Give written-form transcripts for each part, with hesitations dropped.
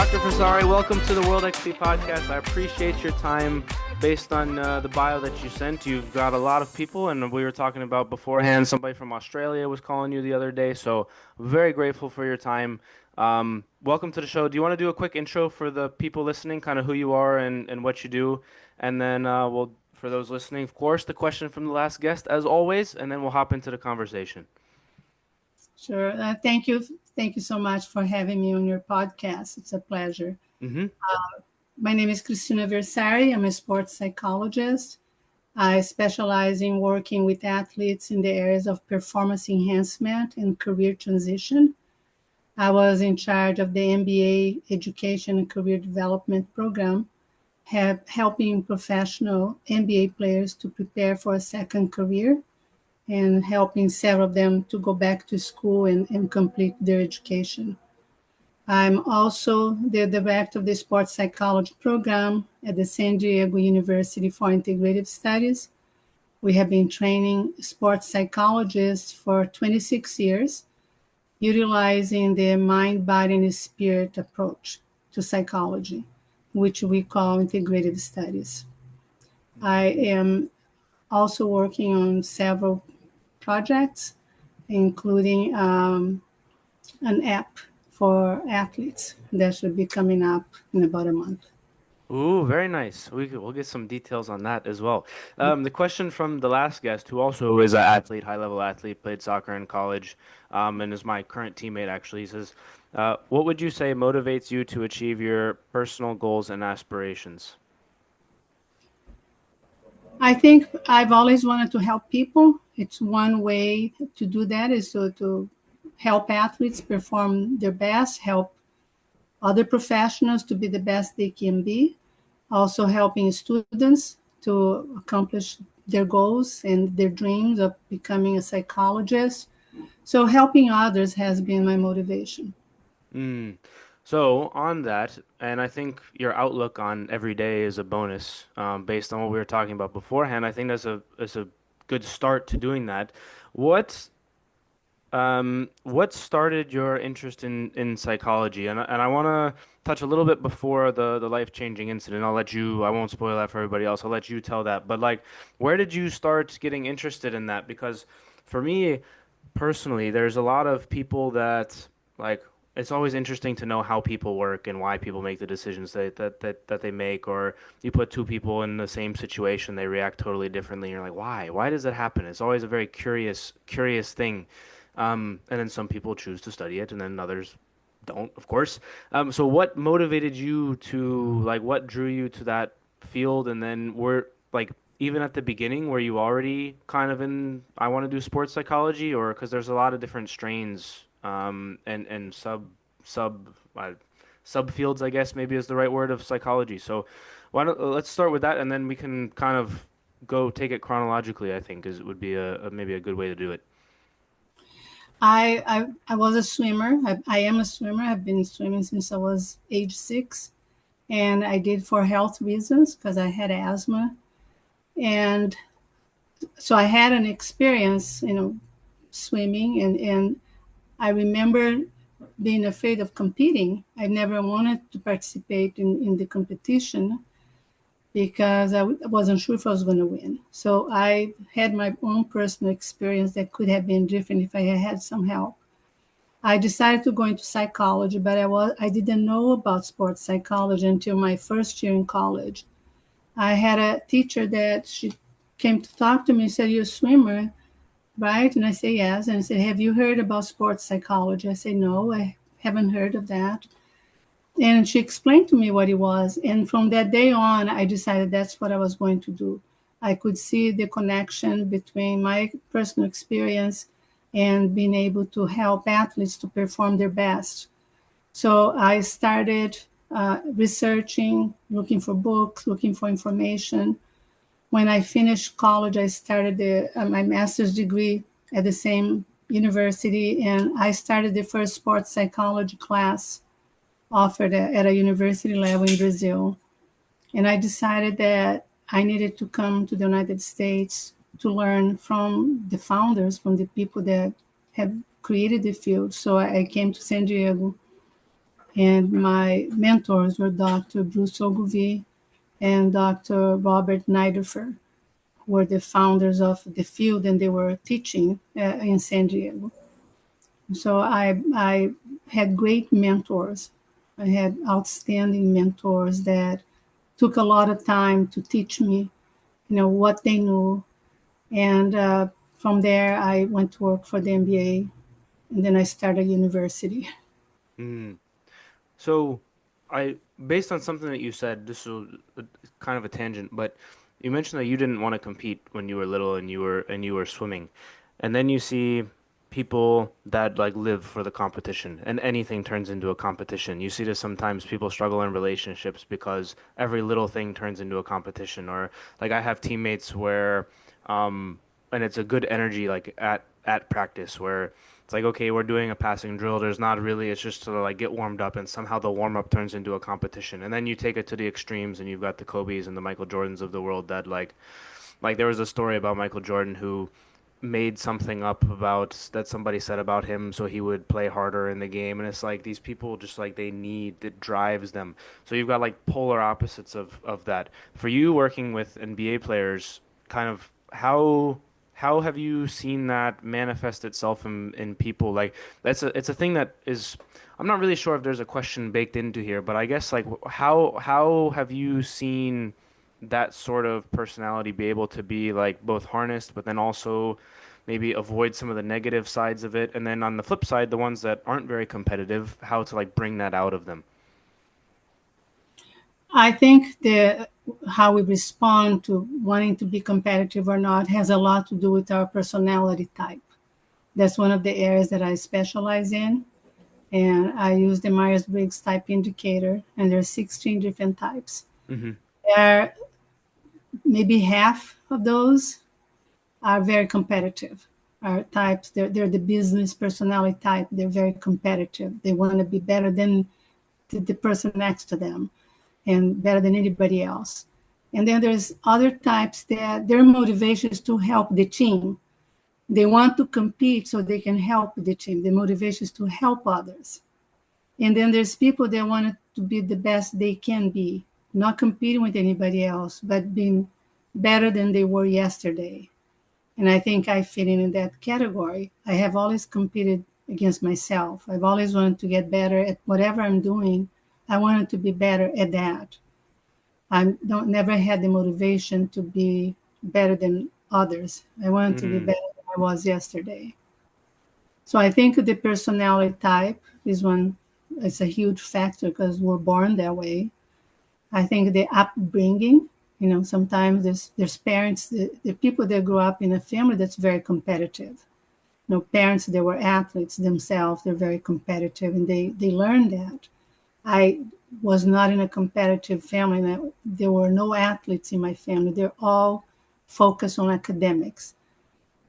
Dr. Versari, welcome to the World XP Podcast. I appreciate your time. Based on the bio that you sent, you've got a lot of people, and we were talking about beforehand, somebody from Australia was calling you the other day, so very grateful for your time. Welcome to the show. Do you want to do a quick intro for the people listening, kind of who you are and what you do? And then for those listening, of course, the question from the last guest, as always, and then we'll hop into the conversation. Sure. Thank you. Thank you so much for having me on your podcast. It's a pleasure. Mm-hmm. My name is Cristina Versari. I'm a sports psychologist. I specialize in working with athletes in the areas of performance enhancement and career transition. I was in charge of the MBA Education and Career Development Program, helping professional MBA players to prepare for a second career and helping several of them to go back to school and complete their education. I'm also the director of the sports psychology program at the San Diego University for Integrative Studies. We have been training sports psychologists for 26 years, utilizing the mind, body, and spirit approach to psychology, which we call integrative studies. I am also working on several projects, including an app for athletes that should be coming up in about a month. Ooh, very nice. We'll get some details on that as well. The question from the last guest, who also is an athlete, high-level athlete, played soccer in college, and is my current teammate, actually, he says, what would you say motivates you to achieve your personal goals and aspirations? I think I've always wanted to help people. It's one way to do that is to help athletes perform their best, help other professionals to be the best they can be, also helping students to accomplish their goals and their dreams of becoming a psychologist. So helping others has been my motivation. So on that, and I think your outlook on every day is a bonus, based on what we were talking about beforehand. I think that's a good start to doing that. What what started your interest in psychology? And I want to touch a little bit before the life-changing incident. I won't spoil that for everybody else. I'll let you tell that. But like, where did you start getting interested in that? Because for me personally, there's a lot of people that like it's always interesting to know how people work and why people make the decisions that they make, or you put two people in the same situation, they react totally differently. And you're like, why? Why does that happen? It's always a very curious thing. And then some people choose to study it, and then others don't, of course. So what motivated you to like what drew you to that field? And then were like even at the beginning, were you already kind of in I want to do sports psychology, or because there's a lot of different strains and subfields, I guess maybe is the right word, of psychology. So why don't let's start with that, and then we can kind of go take it chronologically. I think is would be maybe a good way to do it. I was a swimmer. I am a swimmer. I've been swimming since I was age 6. And I did for health reasons because I had asthma. And so I had an experience, swimming. And I remember being afraid of competing. I never wanted to participate in the competition because I wasn't sure if I was going to win. So I had my own personal experience that could have been different if I had some help. I decided to go into psychology, but I didn't know about sports psychology until my first year in college. I had a teacher that she came to talk to me and said, "You're a swimmer, right?" And I said, "Yes." And I said, "Have you heard about sports psychology?" I said, "No, I haven't heard of that." And she explained to me what it was. And from that day on, I decided that's what I was going to do. I could see the connection between my personal experience and being able to help athletes to perform their best. So I started researching, looking for books, looking for information. When I finished college, I started my master's degree at the same university, and I started the first sports psychology class offered at a university level in Brazil. And I decided that I needed to come to the United States to learn from the founders, from the people that have created the field. So I came to San Diego. And my mentors were Dr. Bruce Ogilvie and Dr. Robert Niederfer, who were the founders of the field, and they were teaching in San Diego. So I had great mentors. I had outstanding mentors that took a lot of time to teach me, what they knew. And from there, I went to work for the MBA, and then I started university. Mm. So, I based on something that you said, this was kind of a tangent, but you mentioned that you didn't want to compete when you were little and you were swimming. And then you see people that like live for the competition and anything turns into a competition. You see this sometimes people struggle in relationships because every little thing turns into a competition or like I have teammates where and it's a good energy like at practice where it's like, okay, we're doing a passing drill. There's not really, it's just to like get warmed up, and somehow the warm up turns into a competition. And then you take it to the extremes, and you've got the Kobe's and the Michael Jordans of the world that like there was a story about Michael Jordan who made something up about that somebody said about him so he would play harder in the game, and it's like these people just like they need it drives them. So you've got like polar opposites of that. For you working with NBA players, kind of how have you seen that manifest itself in people? Like it's a thing that is I'm not really sure if there's a question baked into here, but I guess like how have you seen that sort of personality be able to be like both harnessed, but then also maybe avoid some of the negative sides of it, and then on the flip side, the ones that aren't very competitive, how to like bring that out of them. I think the how we respond to wanting to be competitive or not has a lot to do with our personality type. That's one of the areas that I specialize in. And I use the Myers-Briggs type indicator, and there's 16 different types. Hmm. There are maybe half of those are very competitive. Are types, they're the business personality type. They're very competitive. They want to be better than the person next to them and better than anybody else. And then there's other types that their motivation is to help the team. They want to compete so they can help the team. The motivation is to help others. And then there's people that want to be the best they can be, not competing with anybody else, but being better than they were yesterday. And I think I fit in that category. I have always competed against myself. I've always wanted to get better at whatever I'm doing. I wanted to be better at that. I don't never had the motivation to be better than others. I wanted to be Mm, better than I was yesterday. So I think the personality type is one. It's a huge factor because we're born that way. I think the upbringing, sometimes there's parents, the people that grew up in a family that's very competitive. Parents that were athletes themselves, they're very competitive, and they learn that. I was not in a competitive family, and there were no athletes in my family. They're all focused on academics.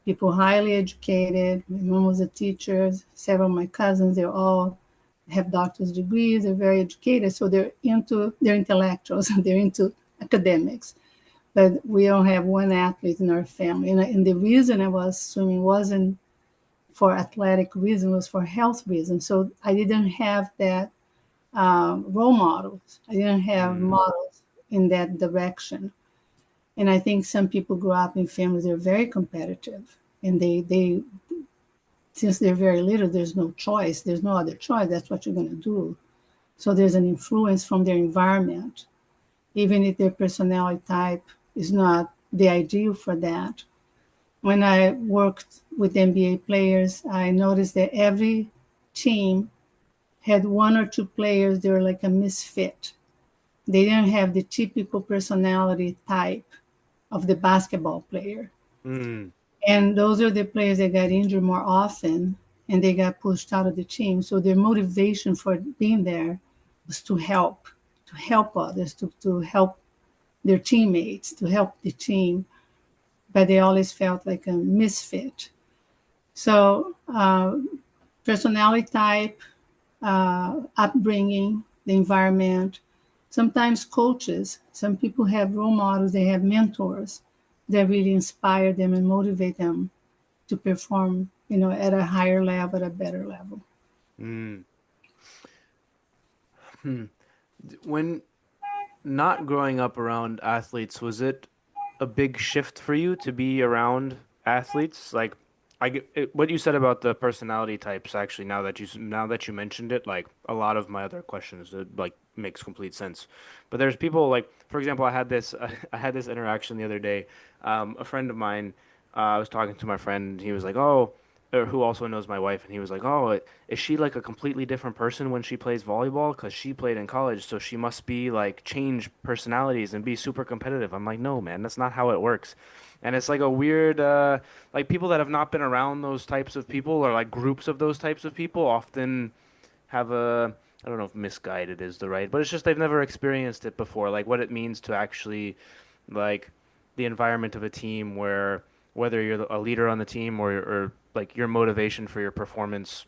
People highly educated. My mom was a teacher. Several of my cousins, they all have doctor's degrees. They're very educated, so they're intellectuals. They're into academics. But we don't have one athlete in our family. And the reason I was swimming wasn't for athletic reasons, it was for health reasons. So I didn't have that role models. I didn't have mm, models in that direction. And I think some people grow up in families that are very competitive, and they since they're very little, there's no choice. There's no other choice. That's what you're going to do. So there's an influence from their environment, even if their personality type is not the ideal for that. When I worked with NBA players, I noticed that every team had one or two players that were like a misfit. They didn't have the typical personality type of the basketball player. mm, And those are the players that got injured more often and they got pushed out of the team. So their motivation for being there was to help others, to help their teammates, to help the team. But they always felt like a misfit. So personality type, upbringing, the environment, sometimes coaches. Some people have role models, they have mentors that really inspire them and motivate them to perform, at a higher level, at a better level. mm. Hmm. When not growing up around athletes, was it a big shift for you to be around athletes? Like, what you said about the personality types, actually, now that you mentioned it, like a lot of my other questions, it like makes complete sense. But there's people like, for example, I had this I had this interaction the other day. A friend of mine, I was talking to my friend, and he was like, "Oh," or who also knows my wife, and he was like, "Oh, is she like a completely different person when she plays volleyball? Because she played in college, so she must be like change personalities and be super competitive." I'm like, "No, man, that's not how it works." And it's like a weird, like people that have not been around those types of people or like groups of those types of people often have a, I don't know if misguided is the right, but it's just they've never experienced it before, like what it means to actually like the environment of a team where whether you're a leader on the team or like your motivation for your performance,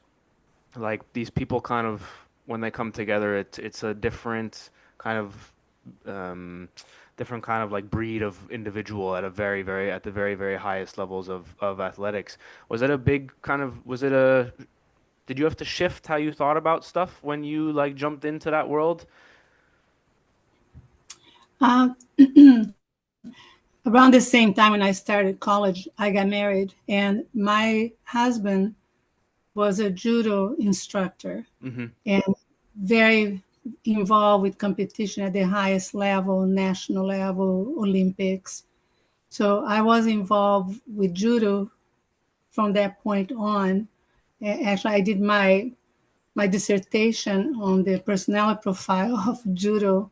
like these people kind of when they come together, it's a kind of um, different kind of like breed of individual at a very at the very highest levels of athletics. Was it a big kind of was it a did you have to shift how you thought about stuff when you like jumped into that world? Uh, Around the same time when I started college, I got married, and my husband was a judo instructor Mm-hmm. and very involved with competition at the highest level, national level, Olympics. So I was involved with judo from that point on. Actually, I did my dissertation on the personality profile of judo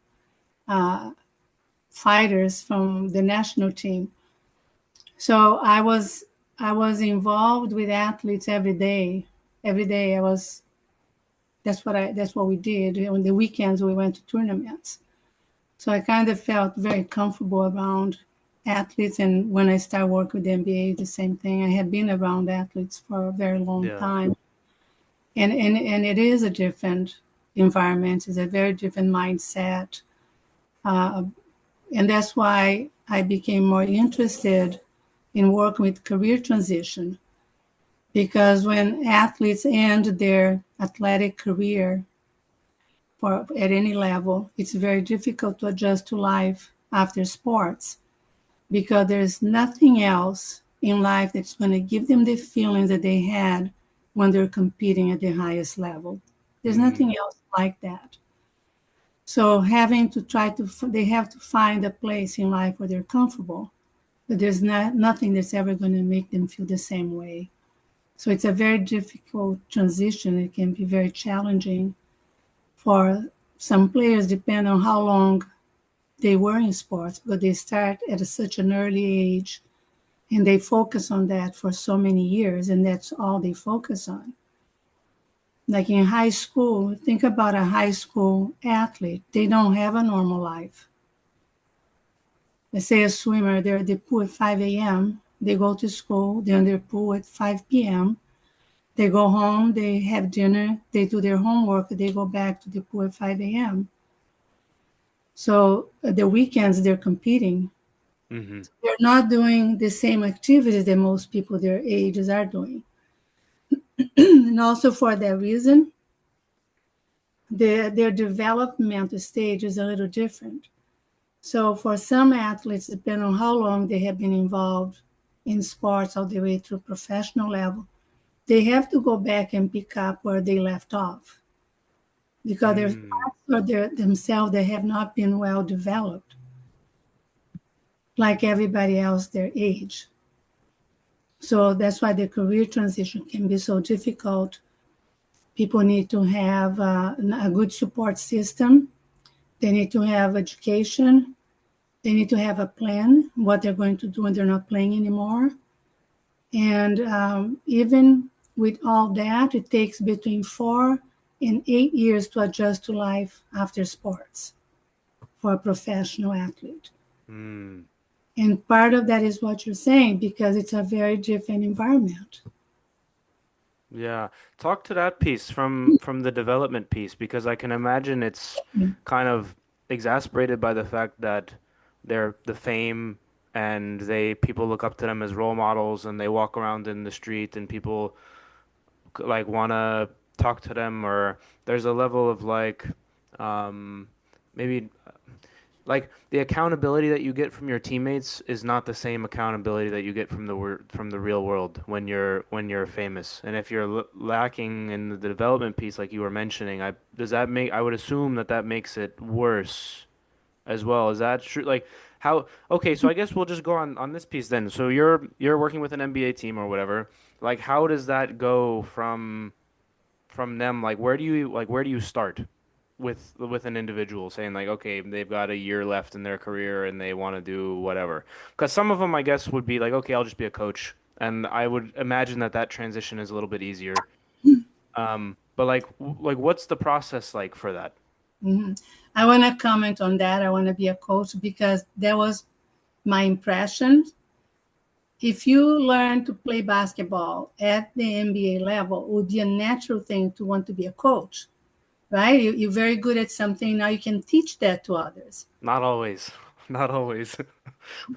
fighters from the national team. So I was involved with athletes every day. Every day I was that's what we did. On the weekends we went to tournaments. So I kind of felt very comfortable around athletes, and when I started working with the NBA, the same thing. I had been around athletes for a very long Yeah. time. And it is a different environment, it's a very different mindset. Uh, and that's why I became more interested in working with career transition, because when athletes end their athletic career for at any level, it's very difficult to adjust to life after sports, because there's nothing else in life that's going to give them the feelings that they had when they're competing at the highest level. There's Mm, nothing else like that. So having to try to, they have to find a place in life where they're comfortable, but there's nothing that's ever going to make them feel the same way. So it's a very difficult transition. It can be very challenging for some players, depending on how long they were in sports, but they start at such an early age and they focus on that for so many years, and that's all they focus on. Like in high school, think about a high school athlete. They don't have a normal life. Let's say a swimmer, they're at the pool at 5 a.m., they go to school, they're in their pool at 5 p.m., they go home, they have dinner, they do their homework, they go back to the pool at 5 a.m. So the weekends, they're competing. mm-hmm. They're not doing the same activities that most people their ages are doing. And also for that reason, their developmental stage is a little different. So for some athletes, depending on how long they have been involved in sports all the way through professional level, they have to go back and pick up where they left off, because there's Mm, parts of themselves that have not been well developed, like everybody else their age. So that's why the career transition can be so difficult. People need to have a good support system. They need to have education. They need to have a plan, what they're going to do when they're not playing anymore. And even with all that, it takes between 4 and 8 years to adjust to life after sports for a professional athlete. mm. And part of that is what you're saying, because it's a very different environment. Yeah, talk to that piece from the development piece because I can imagine it's kind of exasperated by the fact that they're the fame and they people look up to them as role models and they walk around in the street and people like want to talk to them or there's a level of like Um, maybe like the accountability that you get from your teammates is not the same accountability that you get from from the real world when you're famous. And if you're lacking in the development piece, like you were mentioning, I would assume that that makes it worse as well. Is that true? Like how? Okay, so I guess we'll just go on this piece then. So you're working with an NBA team or whatever. Like how does that go from them? Like where do you start with an individual saying like, okay, they've got a year left in their career and they want to do whatever? Because some of them, I guess, would be like, okay, I'll just be a coach, and I would imagine that that transition is a little bit easier. But like, what's the process like for that? Mhm. I want to comment on that. I want to be a coach because that was my impression. If you learn to play basketball at the NBA level, it would be a natural thing to want to be a coach, right? You're very good at something. Now you can teach that to others. Not always. Not always.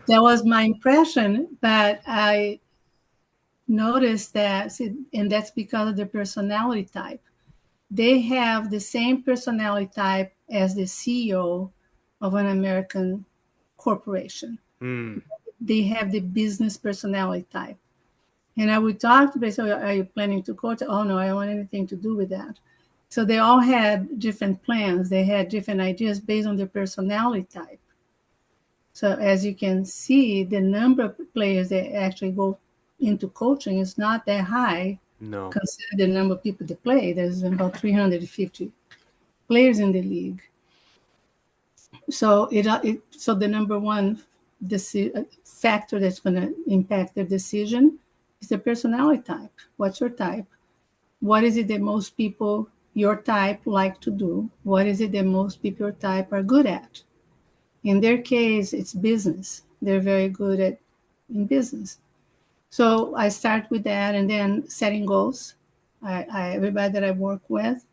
That was my impression, but I noticed that, and that's because of their personality type. They have the same personality type as the CEO of an American corporation. Hmm. They have the business personality type. And I would talk to them, so are you planning to coach? Oh, no, I don't want anything to do with that. So they all had different plans. They had different ideas based on their personality type. So as you can see, the number of players that actually go into coaching is not that high No. consider the number of people that play. There's about 350 players in the league. So so the number one factor that's going to impact their decision is the personality type. What's your type? What is it that most people your type like to do? What is it that most people your type are good at? In their case, it's business. They're very good at in business. So I start with that and then setting goals. Everybody that I work with,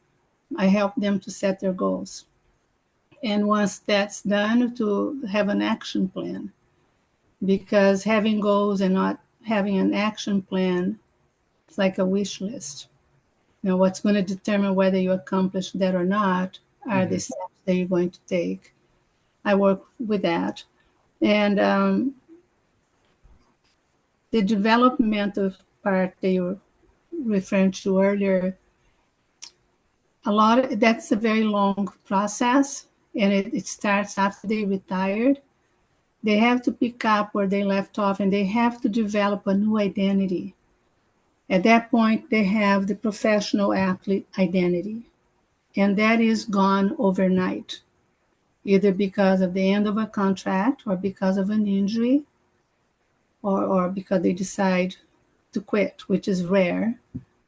I help them to set their goals. And once that's done, to have an action plan. Because having goals and not having an action plan, it's like a wish list. What's going to determine whether you accomplish that or not are the Hmm. steps that you're going to take. I work with that. And the developmental part that you were referring to earlier, that's a very long process, and it starts after they retired. They have to pick up where they left off, and they have to develop a new identity. At that point, they have the professional athlete identity, and that is gone overnight, either because of the end of a contract or because of an injury or because they decide to quit, which is rare.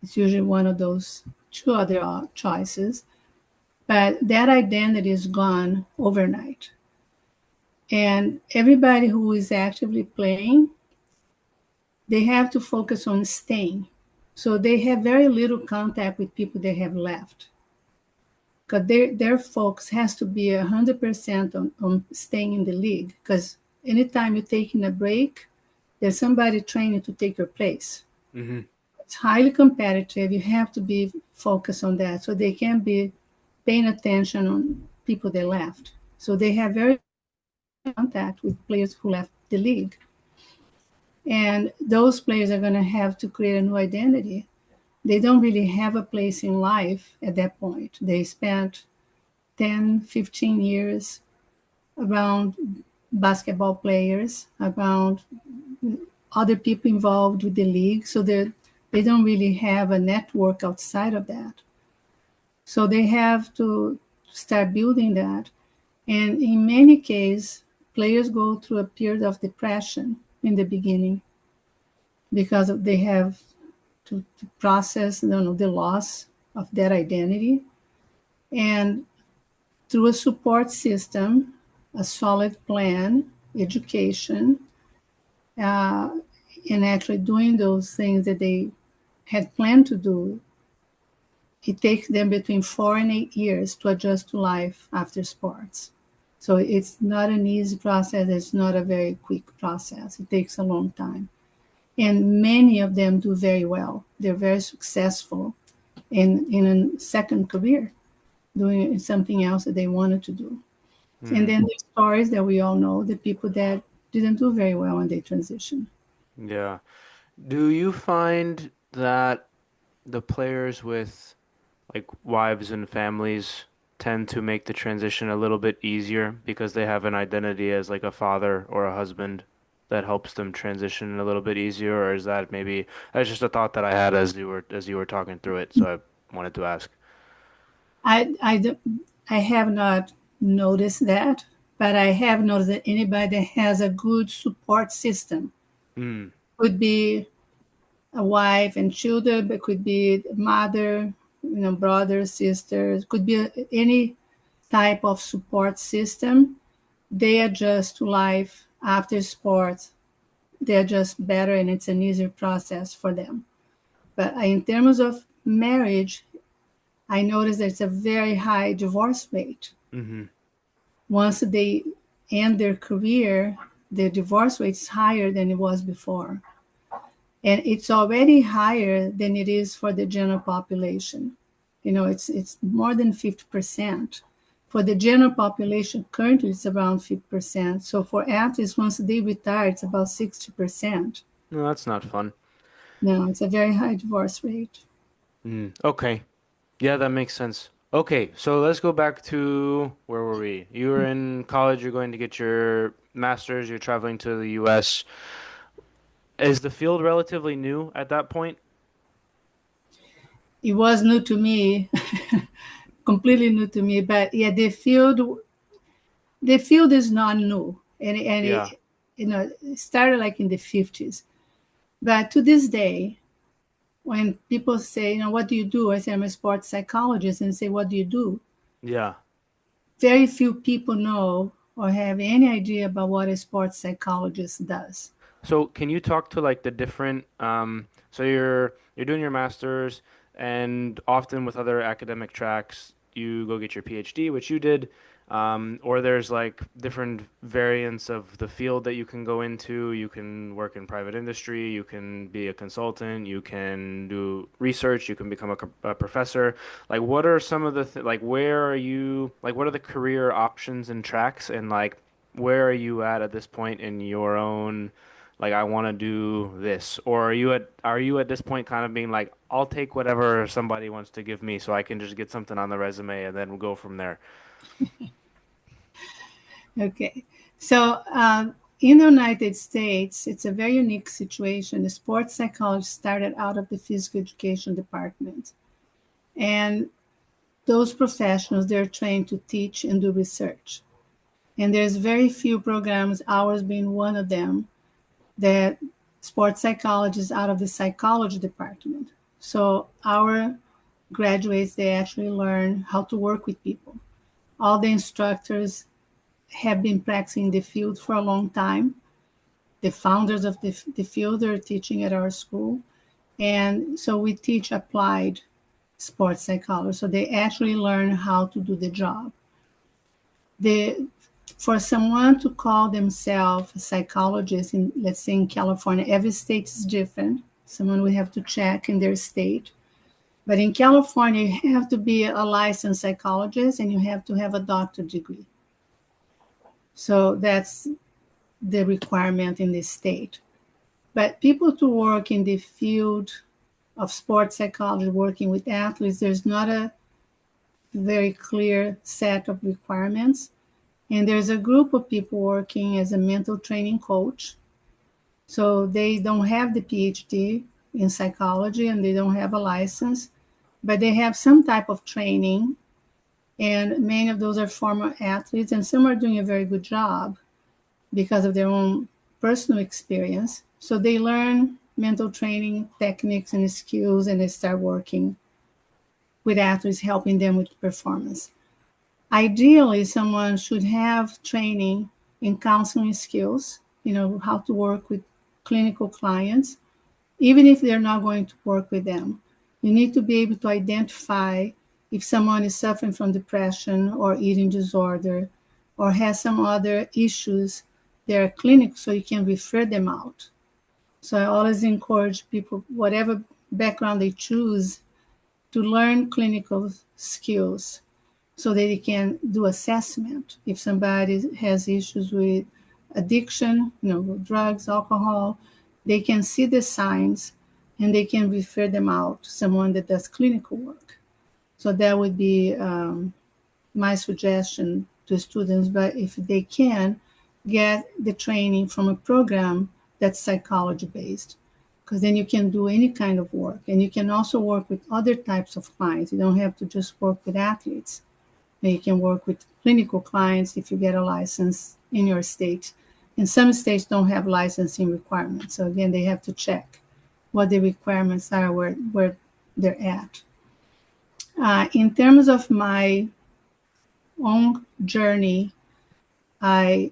It's usually one of those two other choices. But that identity is gone overnight. And everybody who is actively playing, they have to focus on staying. So they have very little contact with people they have left. Because their focus has to be 100% on staying in the league. Because anytime you're taking a break, there's somebody training to take your place. Hmm. It's highly competitive. You have to be focused on that. So they can be paying attention on people they left. So they have very contact with players who left the league. And those players are going to have to create a new identity. They don't really have a place in life at that point. They spent 10, 15 years around basketball players, around other people involved with the league. So they don't really have a network outside of that. So they have to start building that. And in many cases, players go through a period of depression in the beginning because they have to process the loss of that identity. And through a support system, a solid plan, education, uh, and actually doing those things that they had planned to do, it takes them between 4 and 8 years to adjust to life after sports. So it's not an easy process. It's not a very quick process. It takes a long time. And many of them do very well. They're very successful in a second career. doing something else that they wanted to do. And Mm, then there's stories that we all know, the people that didn't do very well when they transition. yeah. Do you find that the players with like wives and families tend to make the transition a little bit easier because they have an identity as like a father or a husband that helps them transition a little bit easier, or is that maybe that's just a thought that I had as you were talking through it, so I wanted to ask. I I have not noticed that, but I have noticed that anybody that has a good support system Mm, could be a wife and children, but could be mother, brothers, sisters, could be any type of support system. They adjust to life after sports. They adjust better, and it's an easier process for them. But in terms of marriage, I noticed that it's a very high divorce rate. hmm. Once they end their career, the divorce rate is higher than it was before. And it's already higher than it is for the general population. It's more than 50%. For the general population, currently it's around 50%. So for athletes, once they retire, it's about 60%. No, that's not fun. No, it's a very high divorce rate. Mm, okay. Yeah, that makes sense. Okay, so let's go back to where were we? You were in college, you're going to get your master's, you're traveling to the US. Is the field relatively new at that point? It was new to me, completely new to me. But yeah, the field is not new, and Yeah. it started like in the 50s. But to this day, when people say, what do you do? I say, I'm a sports psychologist, and say, what do you do? Yeah. Very few people know or have any idea about what a sports psychologist does. So can you talk to like the different so you're doing your master's and often with other academic tracks you go get your PhD, which you did, or there's like different variants of the field that you can go into. You can work in private industry, you can be a consultant, you can do research, you can become a professor. Like what are some of the th like where are you like what are the career options and tracks and like where are you at this point in your own like I want to do this, or are you at this point kind of being like I'll take whatever somebody wants to give me so I can just get something on the resume and then we'll go from there. Okay. So in the United States, it's a very unique situation. The sports psychologist started out of the physical education department. And those professionals, they're trained to teach and do research. And there's very few programs, ours being one of them, that sports psychologists out of the psychology department. So our graduates, they actually learn how to work with people. All the instructors have been practicing the field for a long time. The founders of the field are teaching at our school. And so we teach applied sports psychology. So they actually learn how to do the job. The For someone to call themselves a psychologist in, let's say, in California, every state is different. Someone will have to check in their state. But in California, you have to be a licensed psychologist and you have to have a doctorate degree. So that's the requirement in this state. But people to work in the field of sports psychology, working with athletes, there's not a very clear set of requirements. And there's a group of people working as a mental training coach. So they don't have the PhD in psychology and they don't have a license, but they have some type of training. And many of those are former athletes, and some are doing a very good job because of their own personal experience. So they learn mental training techniques and skills, and they start working with athletes, helping them with performance. Ideally, someone should have training in counseling skills, how to work with clinical clients, even if they're not going to work with them. You need to be able to identify if someone is suffering from depression or eating disorder or has some other issues. They're clinical, so you can refer them out. So I always encourage people, whatever background they choose, to learn clinical skills. so they can do assessment. If somebody has issues with addiction, drugs, alcohol, they can see the signs and they can refer them out to someone that does clinical work. So that would be my suggestion to students. But if they can, get the training from a program that's psychology based, because then you can do any kind of work, and you can also work with other types of clients. You don't have to just work with athletes. You can work with clinical clients if you get a license in your state. And some states don't have licensing requirements. So again, they have to check what the requirements are, where they're at. In terms of my own journey, I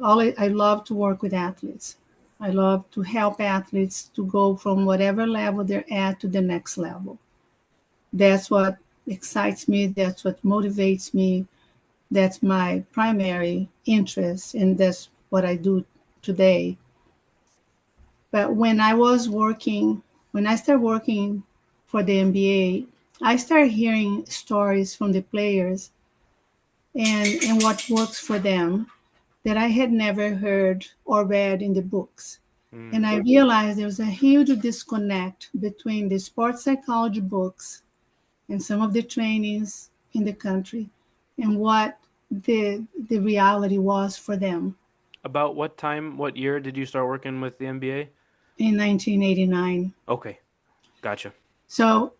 I love to work with athletes. I love to help athletes to go from whatever level they're at to the next level. That's what excites me. That's what motivates me. That's my primary interest, and that's what I do today. But when I started working for the NBA, I started hearing stories from the players and what works for them that I had never heard or read in the books. And Mm. I realized there was a huge disconnect between the sports psychology books and some of the trainings in the country and what the reality was for them About what time, what year did you start working with the NBA? in 1989. Okay, gotcha. So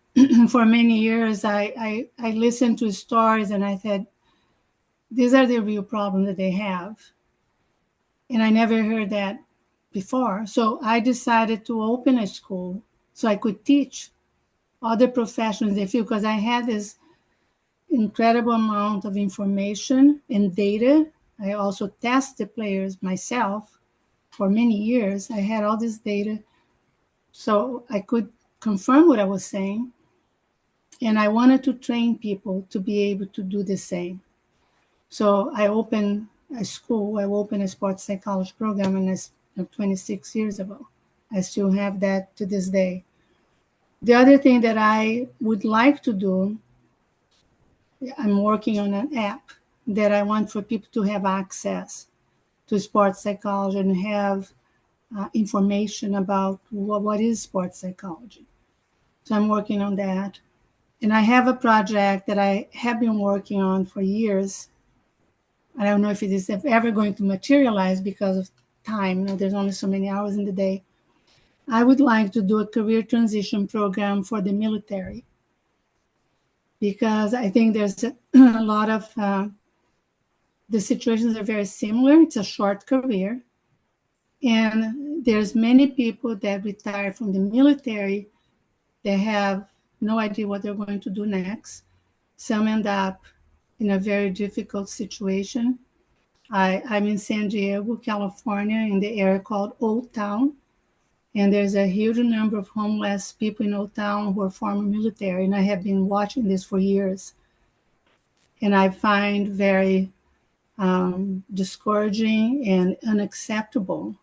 for many years, I listened to stories and I said, these are the real problems that they have. And I never heard that before. So I decided to open a school so I could teach other professionals in the field, because I had this incredible amount of information and data. I also test the players myself for many years. I had all this data so I could confirm what I was saying. And I wanted to train people to be able to do the same. So I opened a school, I opened a sports psychology program, and it's 26 years ago. I still have that to this day. The other thing that I would like to do, I'm working on an app that I want for people to have access to sports psychology and have information about what is sports psychology. So I'm working on that. And I have a project that I have been working on for years. I don't know if it is ever going to materialize because of time. There's only so many hours in the day. I would like to do a career transition program for the military, because I think there's a lot of the situations are very similar. It's a short career, and there's many people that retire from the military. They have no idea what they're going to do next. Some end up in a very difficult situation. I'm in San Diego, California, in the area called Old Town. And there's a huge number of homeless people in Old Town who are former military. And I have been watching this for years. And I find very discouraging and unacceptable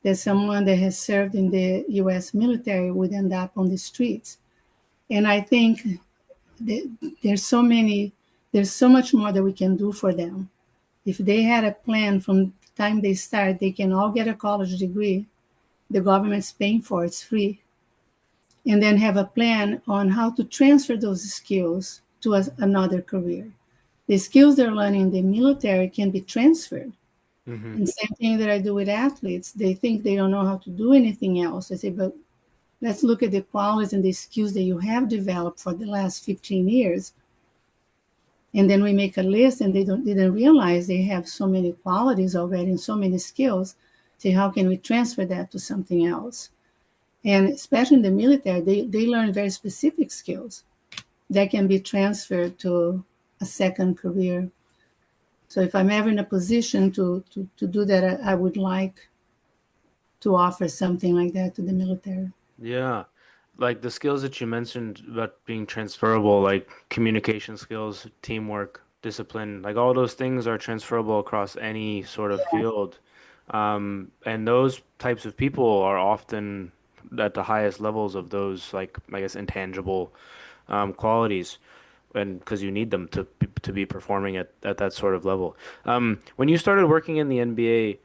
that someone that has served in the US military would end up on the streets. And I think that there's so much more that we can do for them. If they had a plan from the time they start, they can all get a college degree. The government's paying for it, it's free. And then have a plan on how to transfer those skills to another career. The skills they're learning in the military can be transferred. Hmm. And same thing that I do with athletes. They think they don't know how to do anything else. I say, but let's look at the qualities and the skills that you have developed for the last 15 years. And then we make a list, and they didn't realize they have so many qualities already and so many skills. Say, how can we transfer that to something else? And especially in the military, they learn very specific skills that can be transferred to a second career. So if I'm ever in a position to do that, I would like to offer something like that to the military. Yeah. Like the skills that you mentioned about being transferable, like communication skills, teamwork, discipline, like all those things are transferable across any sort of field. And those types of people are often at the highest levels of those, like, I guess, intangible qualities. and because you need them to be performing at that sort of level. When you started working in the NBA,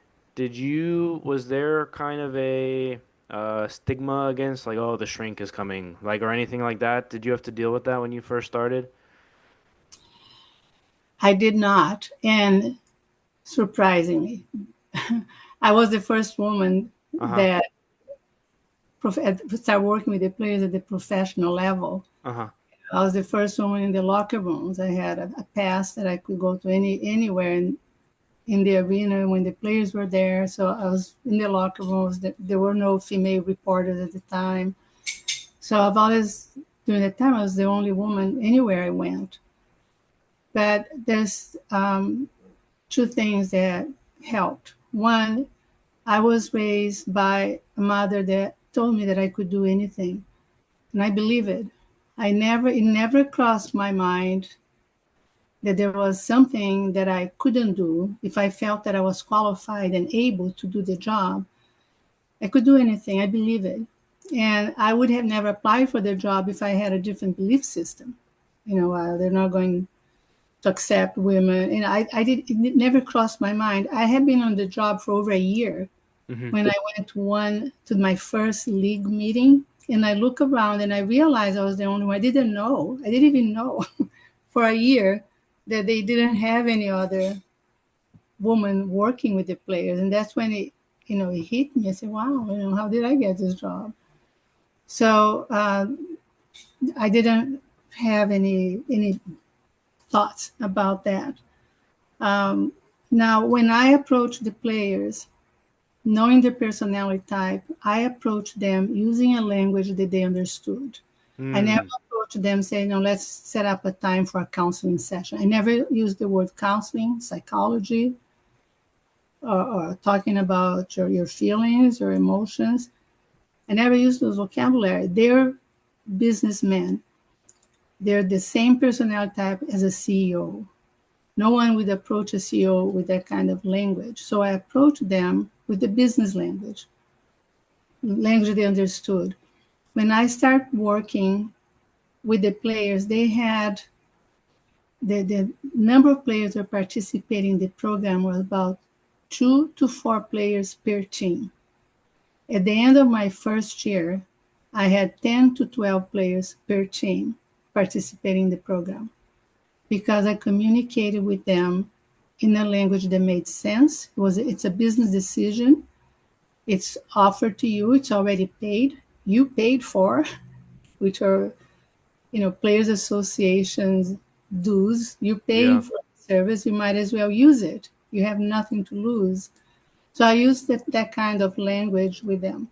was there kind of a stigma against like, oh, the shrink is coming, like, or anything like that? Did you have to deal with that when you first started? I did not. And surprisingly, I was the first woman Uh-huh. that started working with the players at the professional level. Uh-huh. I was the first woman in the locker rooms. I had a pass that I could go to anywhere in the arena when the players were there. So I was in the locker rooms. There were no female reporters at the time. So I've always, during that time, I was the only woman anywhere I went. But there's two things that helped. One, I was raised by a mother that told me that I could do anything, and I believe it. It never crossed my mind that there was something that I couldn't do. If I felt that I was qualified and able to do the job, I could do anything. I believe it. And I would have never applied for the job if I had a different belief system. They're not going to accept women. And it never crossed my mind. I had been on the job for over a year Hmm. when I went to my first league meeting. And I look around and I realized I was the only one. I didn't know. I didn't even know for a year that they didn't have any other woman working with the players. And that's when it hit me. I said, wow, how did I get this job? So I didn't have any thoughts about that. Um, Now, when I approach the players, knowing their personality type, I approach them using a language that they understood. I never Mm. approach them saying, no, let's set up a time for a counseling session. I never use the word counseling, psychology, or talking about your feelings or emotions. I never use those vocabulary. They're businessmen. They're the same personality type as a CEO. No one would approach a CEO with that kind of language. So I approach them with the business language they understood. When I start working with the players, they had the number of players that participating in the program was about 2 to 4 players per team. At the end of my first year, I had 10 to 12 players per team participating in the program because I communicated with them in a language that made sense. It's a business decision. It's offered to you. It's already paid. You paid for, which are players associations dues. You're paying Yeah. for the service. You might as well use it. You have nothing to lose. So I used that kind of language with them.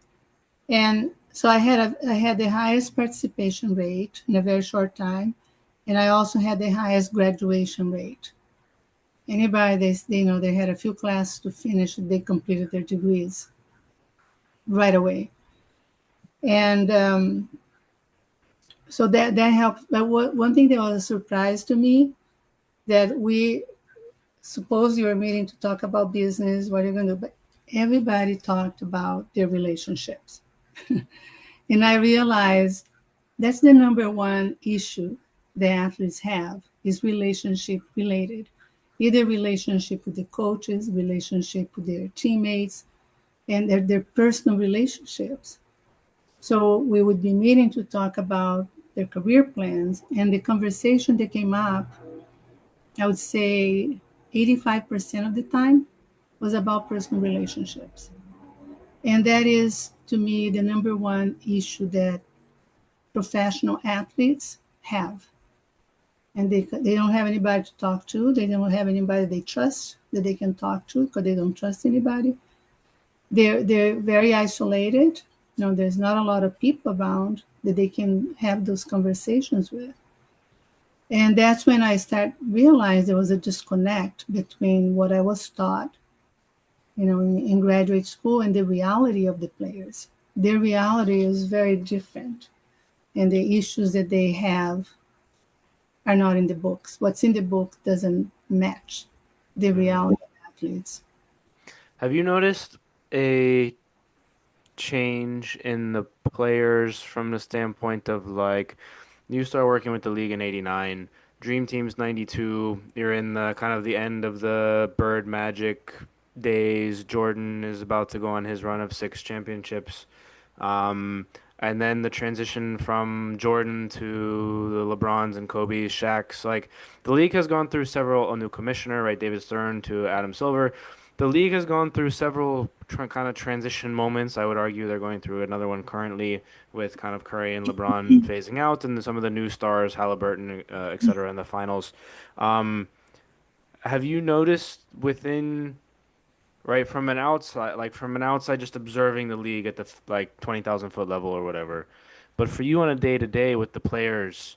And so I had the highest participation rate in a very short time, and I also had the highest graduation rate. Anybody they had a few classes to finish, they completed their degrees right away, and so that helped. But one thing that was a surprise to me that we suppose you were meeting to talk about business, what you're going to do, but everybody talked about their relationships, and I realized that's the number one issue the athletes have is relationship related, either relationship with the coaches, relationship with their teammates, and their personal relationships. So we would be meeting to talk about their career plans, and the conversation that came up, I would say 85% of the time was about personal relationships. And that is, to me, the number one issue that professional athletes have. And they don't have anybody to talk to. They don't have anybody they trust that they can talk to because they don't trust anybody. They're very isolated. There's not a lot of people around that they can have those conversations with. And that's when I start realize there was a disconnect between what I was taught, in graduate school and the reality of the players. Their reality is very different, and the issues that they have are not in the books. What's in the book doesn't match the Hmm. reality of athletes. Have you noticed a change in the players from the standpoint of like You start working with the league in 89. Dream Team's 92. You're in the kind of the end of the Bird Magic days. Jordan is about to go on his run of 6 championships. Um, and then the transition from Jordan to the LeBrons and Kobe's, Shaq's. Like the league has gone through several, a new commissioner, right? David Stern to Adam Silver. The league has gone through several kind of transition moments. I would argue they're going through another one currently with kind of Curry and LeBron phasing out, and some of the new stars, Halliburton, et cetera, in the finals. Um, have you noticed within, right, from an outside, like from an outside, just observing the league at the like 20,000 foot level or whatever, but for you on a day to day with the players,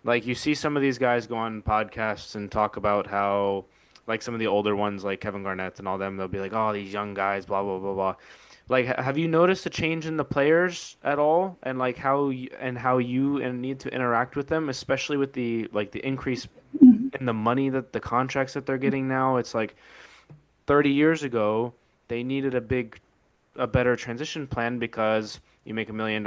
like you see some of these guys go on podcasts and talk about how, like some of the older ones, like Kevin Garnett and all them, they'll be like, "Oh, these young guys, blah blah blah blah." Like, have you noticed a change in the players at all, and like how you and need to interact with them, especially with the like the increase in the money that the contracts that they're getting now? It's like 30 years ago, they needed a better transition plan because you make $1 million,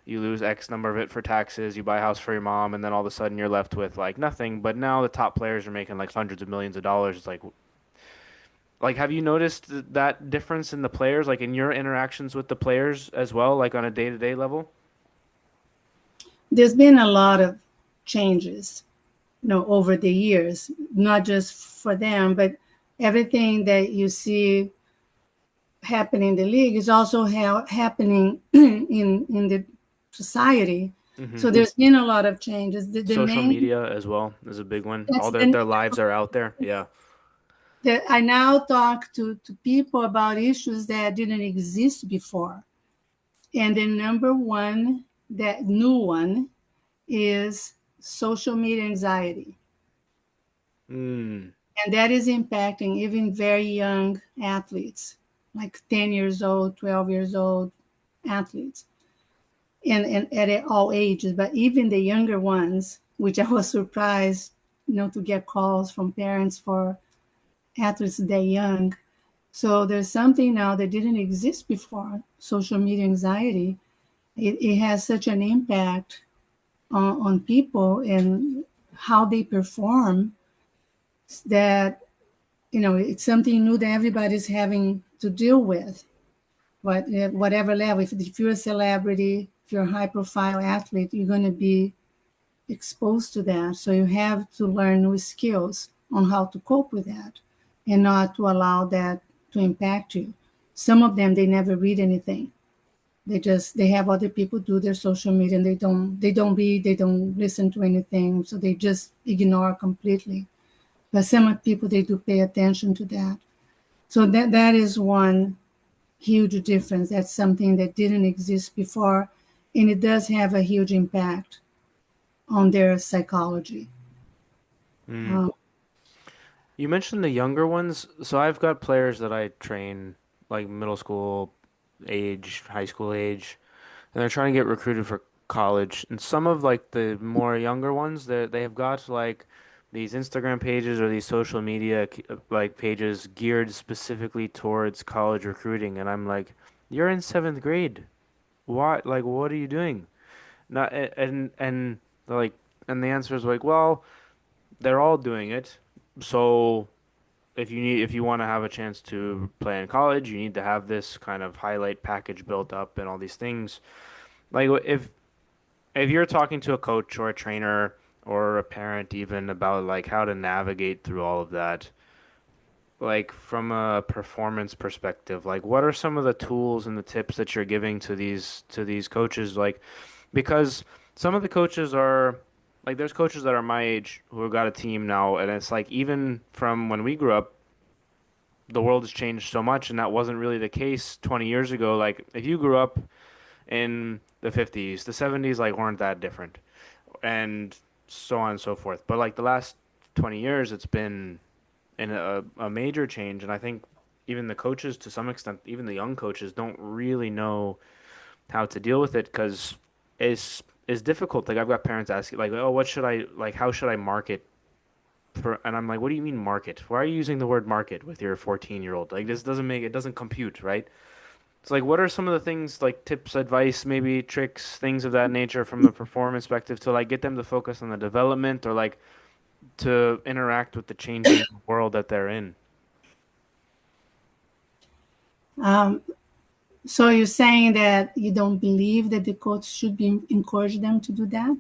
you lose X number of it for taxes, you buy a house for your mom, and then all of a sudden you're left with like nothing. But now the top players are making like hundreds of millions of dollars. It's like have you noticed that difference in the players, like in your interactions with the players as well, like on a day-to-day level? There's been a lot of changes, over the years, not just for them, but everything that you see happening in the league is also happening in the society. Hmm. So there's been a lot of changes. The Social main media as well is a big one. that's All the their lives are out there. Yeah. that I now talk to people about issues that didn't exist before. And the number one, that new one, is social media anxiety. Mm. And that is impacting even very young athletes, like 10 years old, 12 years old athletes, and at all ages, but even the younger ones, which I was surprised, to get calls from parents for athletes that young. So there's something now that didn't exist before, social media anxiety. It has such an impact on people and how they perform that it's something new that everybody's having to deal with. But at whatever level, if you're a celebrity, if you're a high profile athlete, you're going to be exposed to that. So you have to learn new skills on how to cope with that and not to allow that to impact you. Some of them, they never read anything. They have other people do their social media, and they don't read, they don't listen to anything, so they just ignore completely. But some people, they do pay attention to that. So that is one huge difference. That's something that didn't exist before, and it does have a huge impact on their psychology. Mm. Uh, You mentioned the younger ones. So I've got players that I train like middle school age, high school age, and they're trying to get recruited for college. And some of like the more younger ones, they have got like these Instagram pages or these social media like pages geared specifically towards college recruiting. And I'm like, you're in 7th grade. Why? Like, what are you doing? Not and they're like, and the answer is like, well, they're all doing it. So if you want to have a chance to play in college, you need to have this kind of highlight package built up and all these things. Like if you're talking to a coach or a trainer or a parent even about like how to navigate through all of that, like from a performance perspective, like what are some of the tools and the tips that you're giving to these coaches? Like because some of the coaches are like there's coaches that are my age who have got a team now, and it's like even from when we grew up, the world has changed so much, and that wasn't really the case 20 years ago. Like if you grew up in the 50s, the 70s like weren't that different, and so on and so forth. But like the last 20 years, it's been a major change, and I think even the coaches, to some extent, even the young coaches, don't really know how to deal with it because it's difficult. Like I've got parents asking, like, "Oh, what should I like? How should I market for?" And I'm like, "What do you mean market? Why are you using the word market with your 14-year-old? Like this doesn't make it doesn't compute, right?" It's like, what are some of the things, like tips, advice, maybe tricks, things of that nature from a performance perspective to like get them to focus on the development or like to interact with the changing world that they're in? Um, so you're saying that you don't believe that the coach should be encourage them to do that?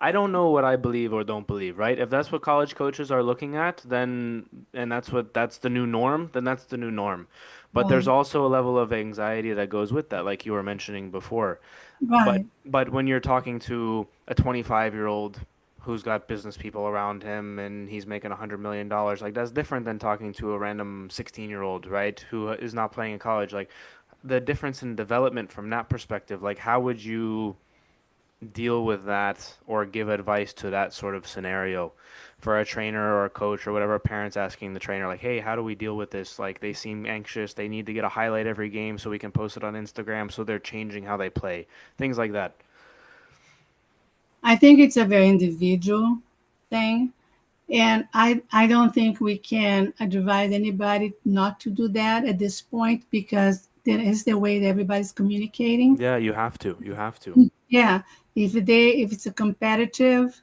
I don't know what I believe or don't believe, right? If that's what college coaches are looking at, then and that's the new norm, then that's the new norm. But there's Right, also a level of anxiety that goes with that, like you were mentioning before. But right. but when you're talking to a 25-year-old who's got business people around him and he's making $100 million, like that's different than talking to a random 16-year-old, right, who is not playing in college. Like the difference in development from that perspective, like how would you deal with that or give advice to that sort of scenario for a trainer or a coach or whatever, parents asking the trainer like, "Hey, how do we deal with this? Like they seem anxious, they need to get a highlight every game so we can post it on Instagram so they're changing how they play." Things like that. I think it's a very individual thing. And I don't think we can advise anybody not to do that at this point because that is the way that everybody's communicating. Yeah, you have to. You have to. Yeah, if it's a competitive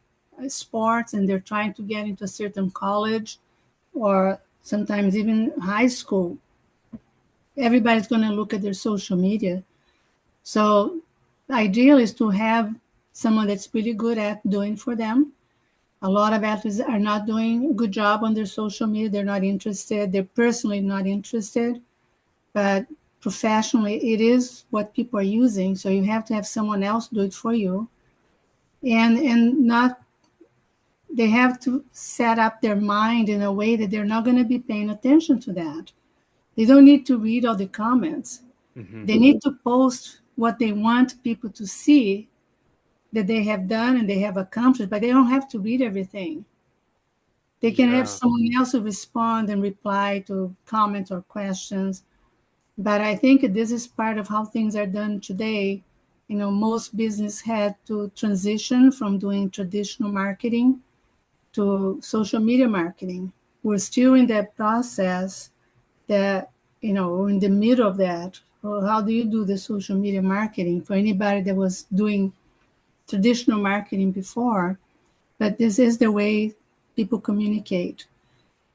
sports and they're trying to get into a certain college or sometimes even high school, everybody's going to look at their social media. So the ideal is to have someone that's really good at doing for them. A lot of athletes are not doing a good job on their social media. They're not interested. They're personally not interested, but professionally, it is what people are using. So you have to have someone else do it for you, and not they have to set up their mind in a way that they're not going to be paying attention to that. They don't need to read all the comments. Hmm. They need to post what they want people to see that they have done and they have accomplished, but they don't have to read everything. They can have Yeah. someone else who respond and reply to comments or questions. But I think this is part of how things are done today. You know, most business had to transition from doing traditional marketing to social media marketing. We're still in that process that, you know, we're in the middle of that. Well, how do you do the social media marketing for anybody that was doing traditional marketing before? But this is the way people communicate.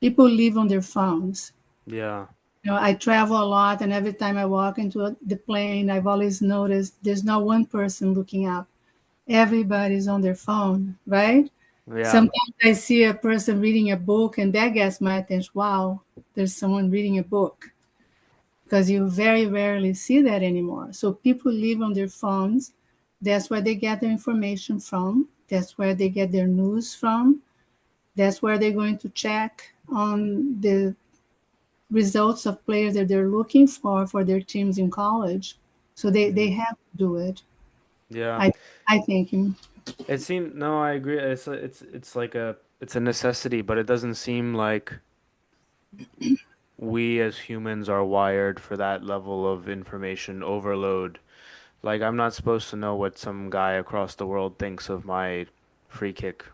People live on their phones. Yeah. You know, I travel a lot, and every time I walk into the plane, I've always noticed there's not one person looking up. Everybody's on their phone, right? Yeah. Sometimes I see a person reading a book, and that gets my attention. Wow, there's someone reading a book because you very rarely see that anymore. So people live on their phones. That's where they get their information from. That's where they get their news from. That's where they're going to check on the results of players that they're looking for their teams in college. So they Mhm. have to do it. Yeah. I think. It seemed, no, I agree. It's like it's a necessity, but it doesn't seem like we as humans are wired for that level of information overload. Like, I'm not supposed to know what some guy across the world thinks of my free kick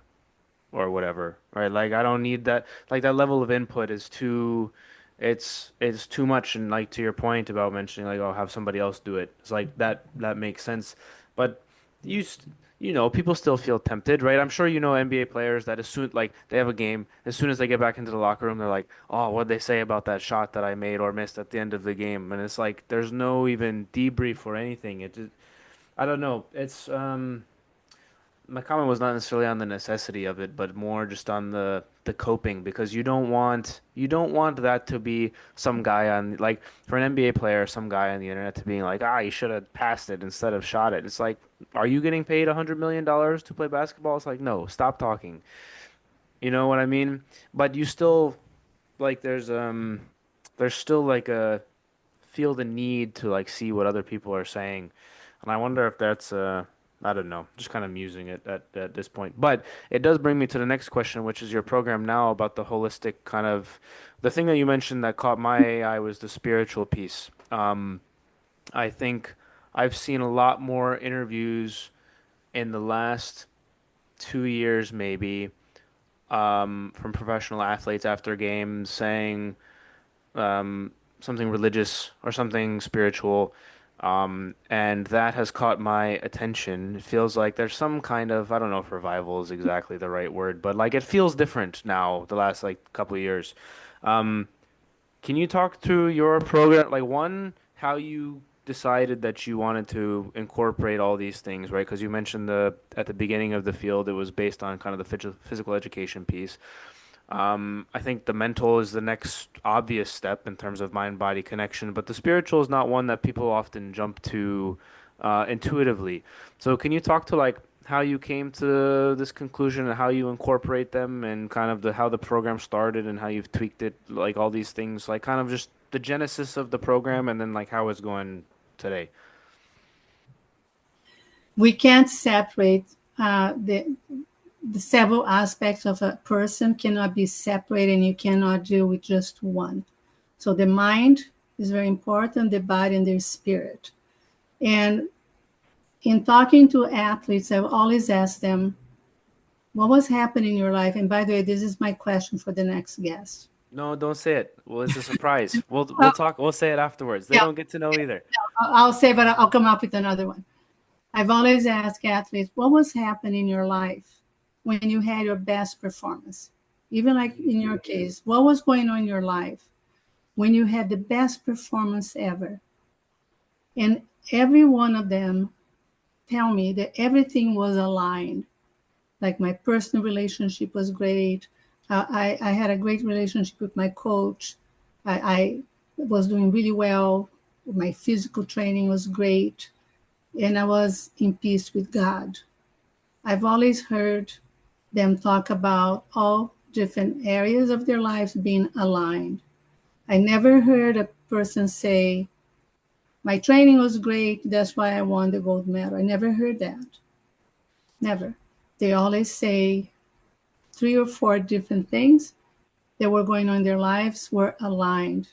or whatever, right? Like, I don't need that. Like, that level of input is too, it's too much. And like to your point about mentioning, like, oh, have somebody else do it. It's like that makes sense. But you, people still feel tempted, right? I'm sure you know NBA players that as soon, like, they have a game, as soon as they get back into the locker room, they're like, oh, what'd they say about that shot that I made or missed at the end of the game? And it's like, there's no even debrief or anything. I don't know. My comment was not necessarily on the necessity of it, but more just on the coping because you don't want that to be some guy on like for an NBA player, some guy on the internet to being like, ah, you should have passed it instead of shot it. It's like, are you getting paid $100 million to play basketball? It's like, no, stop talking. You know what I mean? But you still like there's still like a feel the need to like see what other people are saying. And I wonder if that's I don't know, just kind of musing it at this point. But it does bring me to the next question, which is your program now about the holistic kind of the thing that you mentioned that caught my eye was the spiritual piece. I think I've seen a lot more interviews in the last 2 years maybe from professional athletes after games saying something religious or something spiritual. And that has caught my attention. It feels like there's some kind of, I don't know if revival is exactly the right word, but like it feels different now the last like couple of years. Um, can you talk through your program, like one, how you decided that you wanted to incorporate all these things, right? Because you mentioned the at the beginning of the field, it was based on kind of the physical education piece. I think the mental is the next obvious step in terms of mind-body connection, but the spiritual is not one that people often jump to intuitively. So can you talk to like how you came to this conclusion and how you incorporate them and kind of the how the program started and how you've tweaked it, like all these things, like kind of just the genesis of the program and then like how it's going today? We can't separate the several aspects of a person cannot be separated, and you cannot deal with just one. So the mind is very important, the body and the spirit. And in talking to athletes, I've always asked them, what was happening in your life? And by the way, this is my question for the next guest. No, don't say it. Well, it's a surprise. We'll Well, talk. We'll say it afterwards. They yeah, don't get to know either. I'll say, but I'll come up with another one. I've always asked athletes, what was happening in your life when you had your best performance? Even like in your case, what was going on in your life when you had the best performance ever? And every one of them tell me that everything was aligned. Like my personal relationship was great. I had a great relationship with my coach. I was doing really well. My physical training was great. And I was in peace with God. I've always heard them talk about all different areas of their lives being aligned. I never heard a person say, my training was great, that's why I won the gold medal. I never heard that. Never. They always say three or four different things that were going on in their lives were aligned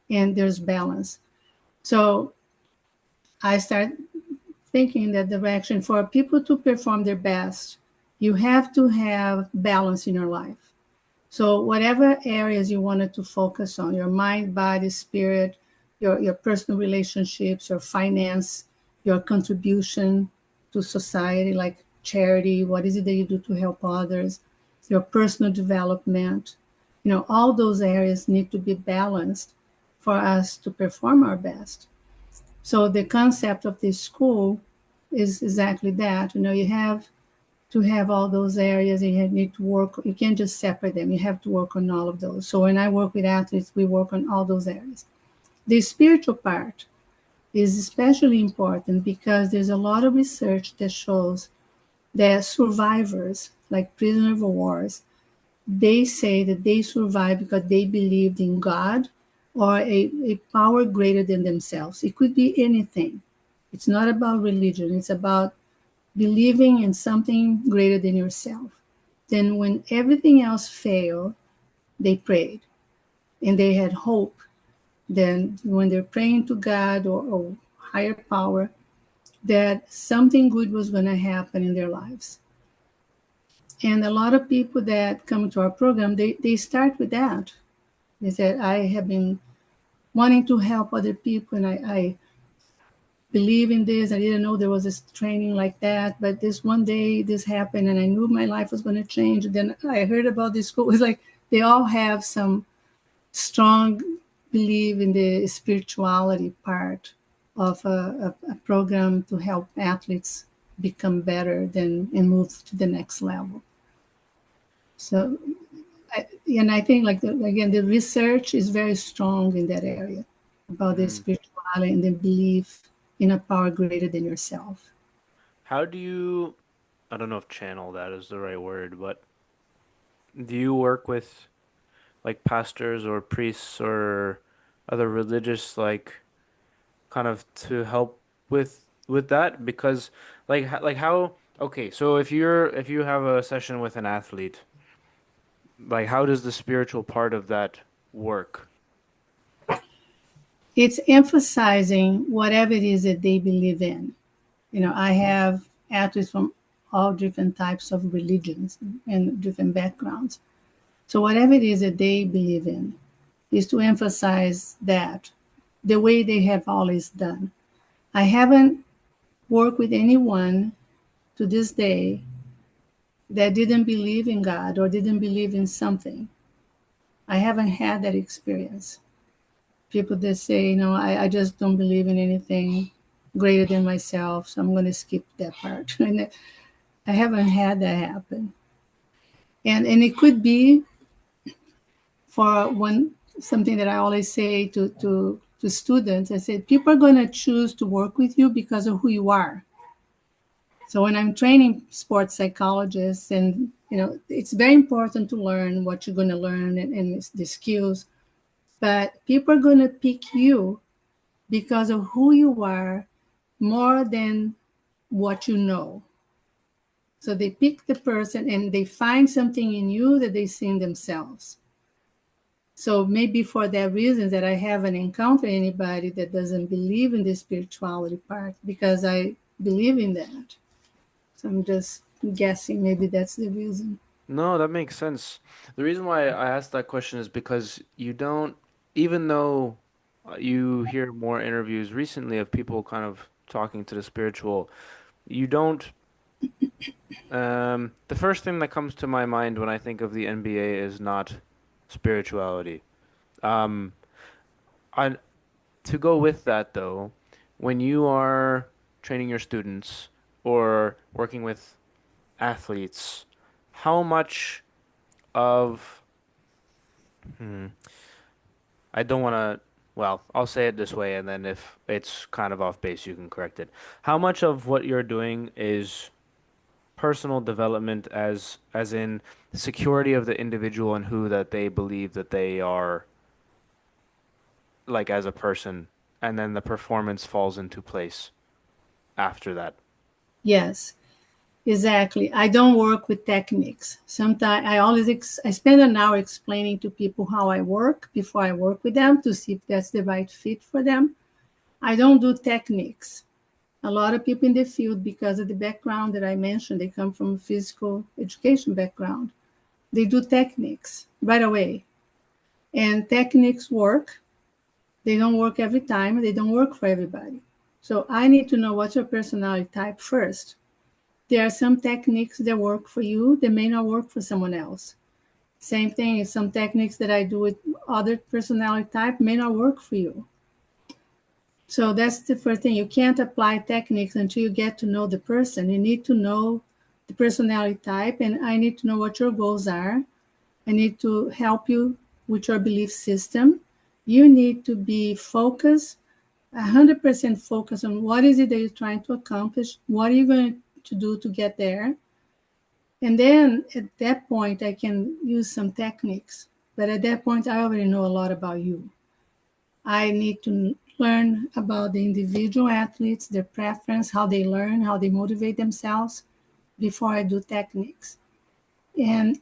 and there's balance. So I started thinking that direction for people to perform their best, you have to have balance in your life. So whatever areas you wanted to focus on, your mind, body, spirit, your personal relationships, your finance, your contribution to society, like charity, what is it that you do to help others, your personal development, all those areas need to be balanced for us to perform our best. So the concept of this school is exactly that. You have to have all those areas, and you need to work. You can't just separate them. You have to work on all of those. So when I work with athletes, we work on all those areas. The spiritual part is especially important because there's a lot of research that shows that survivors, like prisoners of wars, they say that they survived because they believed in God or a power greater than themselves. It could be anything. It's not about religion. It's about believing in something greater than yourself. Then when everything else failed, they prayed and they had hope. Then when they're praying to God or higher power, that something good was going to happen in their lives. And a lot of people that come to our program, they start with that. They said, I have been wanting to help other people, and I believe in this. I didn't know there was this training like that, but this one day this happened, and I knew my life was going to change. Then I heard about this school. It's like they all have some strong belief in the spirituality part of a program to help athletes become better and move to the next level. So, and I think again, the research is very strong in that area about the Mm. spirituality and the belief in a power greater than yourself. How do you, I don't know if channel that is the right word, but do you work with like pastors or priests or other religious like kind of to help with that? Because like how okay, so if you have a session with an athlete, like how does the spiritual part of that work? It's emphasizing whatever it is that they believe in. I have athletes from all different types of religions and different backgrounds. So whatever it is that they believe in, is to emphasize that the way they have always done. I haven't worked with anyone to this day that didn't believe in God or didn't believe in something. I haven't had that experience. People that say, I just don't believe in anything greater than myself, so I'm going to skip that part. And I haven't had that happen. And it could be for one something that I always say to students. I said, people are going to choose to work with you because of who you are. So when I'm training sports psychologists, and it's very important to learn what you're going to learn and the skills, but people are going to pick you because of who you are more than what you know. So they pick the person and they find something in you that they see in themselves. So maybe for that reason that I haven't encountered anybody that doesn't believe in the spirituality part, because I believe in that. So I'm just guessing maybe that's the reason. No, that makes sense. The reason why I asked that question is because you don't, even though you hear more interviews recently of people kind of talking to the spiritual, you don't. The first thing that comes to my mind when I think of the NBA is not spirituality. Um, I, to go with that though, when you are training your students or working with athletes, how much of, hmm, I don't want to, well, I'll say it this way, and then if it's kind of off base, you can correct it. How much of what you're doing is personal development as in security of the individual and who that they believe that they are like as a person, and then the performance falls into place after that. Yes, exactly. I don't work with techniques. Sometimes I spend an hour explaining to people how I work before I work with them to see if that's the right fit for them. I don't do techniques. A lot of people in the field, because of the background that I mentioned, they come from a physical education background. They do techniques right away. And techniques work. They don't work every time. They don't work for everybody. So I need to know what's your personality type first. There are some techniques that work for you that may not work for someone else. Same thing is some techniques that I do with other personality type may not work for you. So that's the first thing. You can't apply techniques until you get to know the person. You need to know the personality type, and I need to know what your goals are. I need to help you with your belief system. You need to be focused, 100% focused on what is it that you're trying to accomplish, what are you going to do to get there. And then at that point, I can use some techniques. But at that point, I already know a lot about you. I need to learn about the individual athletes, their preference, how they learn, how they motivate themselves before I do techniques. And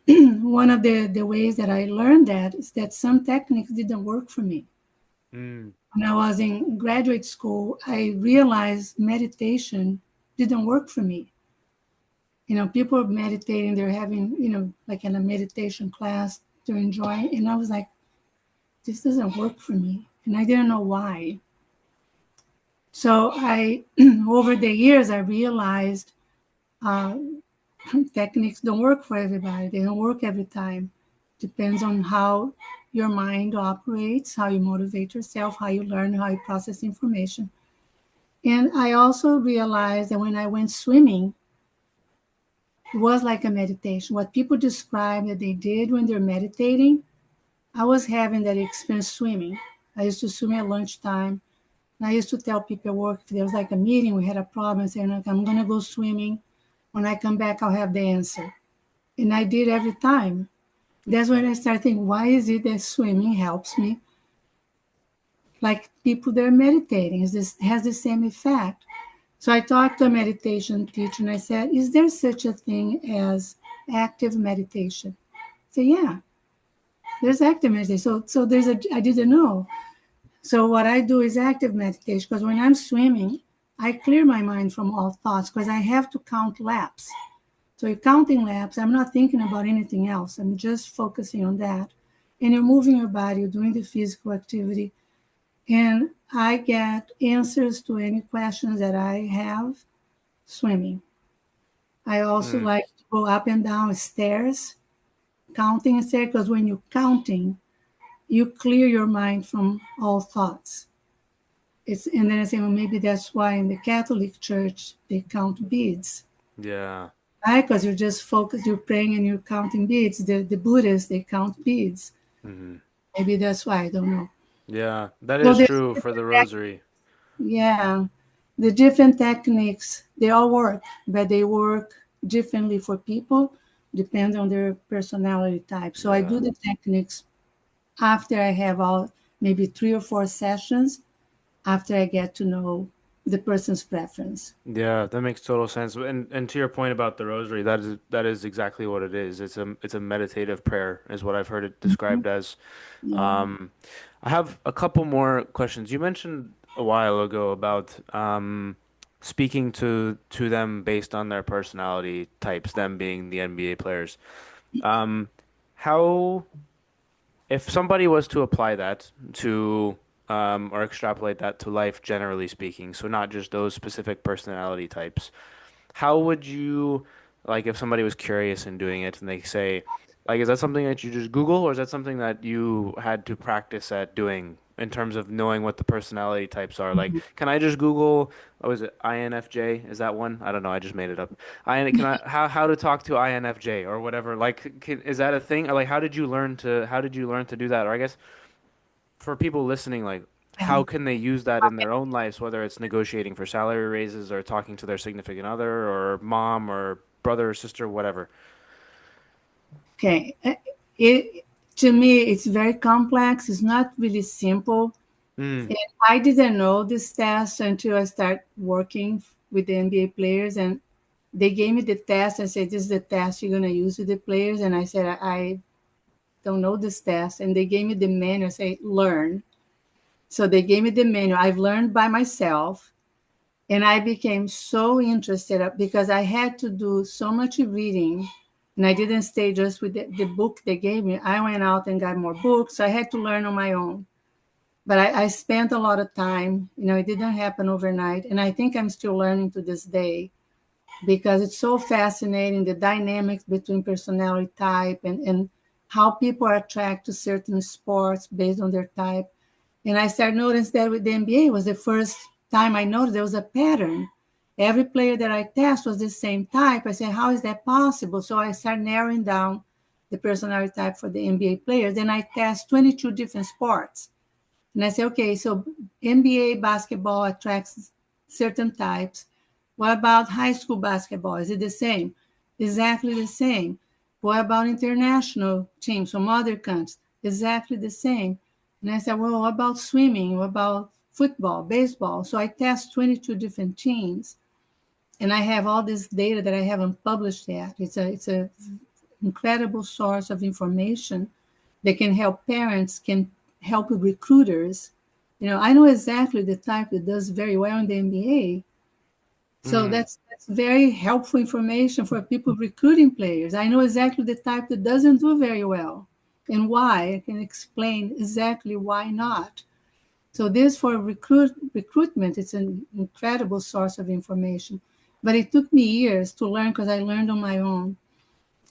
one of the ways that I learned that is that some techniques didn't work for me. Mm. When I was in graduate school, I realized meditation didn't work for me. People are meditating, they're having, like in a meditation class, they're enjoying. And I was like, this doesn't work for me. And I didn't know why. So over the years, I realized uh, techniques don't work for everybody. They don't work every time. Depends on how your mind operates, how you motivate yourself, how you learn, how you process information. And I also realized that when I went swimming, it was like a meditation. What people describe that they did when they're meditating, I was having that experience swimming. I used to swim at lunchtime. And I used to tell people at work if there was like a meeting, we had a problem, saying, like, I'm going to go swimming. When I come back, I'll have the answer. And I did every time. That's when I started thinking, why is it that swimming helps me? Like people that are meditating, this has the same effect. So I talked to a meditation teacher and I said, is there such a thing as active meditation? So yeah, there's active meditation. So I didn't know. So what I do is active meditation because when I'm swimming, I clear my mind from all thoughts because I have to count laps. So counting laps, I'm not thinking about anything else. I'm just focusing on that. and you're moving your body, you're doing the physical activity. And I get answers to any questions that I have swimming. I also Mm, like to go up and down stairs, counting stairs, because when you're counting, you clear your mind from all thoughts. And then I say, well, maybe that's why in the Catholic Church they count beads, yeah. right? Because you're just focused, you're praying and you're counting beads. The Buddhists, they count beads. Hmm. Maybe that's why, I don't know. Yeah, that So is there's true for the rosary. yeah, the different techniques, they all work, but they work differently for people, depends on their personality type. So I Yeah. do the techniques after I have all maybe 3 or 4 sessions, after I get to know the person's preference. Yeah, that makes total sense. And to your point about the rosary, that is exactly what it is. It's a meditative prayer, is what I've heard it Mhm. described as. Yeah. Um, I have a couple more questions. You mentioned a while ago about speaking to them based on their personality types, them being the NBA players. Um, how if somebody was to apply that to or extrapolate that to life generally speaking, so not just those specific personality types, how would you, like, if somebody was curious in doing it and they say, like, is that something that you just Google, or is that something that you had to practice at doing in terms of knowing what the personality types are? Like, can I just Google, what was it, INFJ? Is that one? I don't know. I just made it up. Can I, how to talk to INFJ or whatever? Like, is that a thing? Or like, how did you learn to do that? Or I guess for people listening, like, Yeah. how can they use that in their own lives, whether it's negotiating for salary raises or talking to their significant other or mom or brother or sister, whatever? Okay. It, to me, it's very complex. It's not really simple. Mm, And I didn't know this test until I started working with the NBA players, and they gave me the test and said, "This is the test you're going to use with the players." And I said, "I don't know this test." And they gave me the manual, say, "Learn." So they gave me the manual. I've learned by myself, and I became so interested because I had to do so much reading, and I didn't stay just with the book they gave me. I went out and got more books. So I had to learn on my own. But I spent a lot of time. It didn't happen overnight. And I think I'm still learning to this day because it's so fascinating, the dynamics between personality type and how people are attracted to certain sports based on their type. And I started noticing that with the NBA was the first time I noticed there was a pattern. Every player that I test was the same type. I said, how is that possible? So I started narrowing down the personality type for the NBA players. Then I test 22 different sports. And I say, okay, so NBA basketball attracts certain types. What about high school basketball? Is it the same? Exactly the same. What about international teams from other countries? Exactly the same. And I said, well, what about swimming? What about football, baseball? So I test 22 different teams, and I have all this data that I haven't published yet. It's a incredible source of information that can help parents, can help recruiters. I know exactly the type that does very well in the NBA. So mm, that's very helpful information for people recruiting players. I know exactly the type that doesn't do very well and why. I can explain exactly why not. So this for recruitment, it's an incredible source of information. But it took me years to learn because I learned on my own.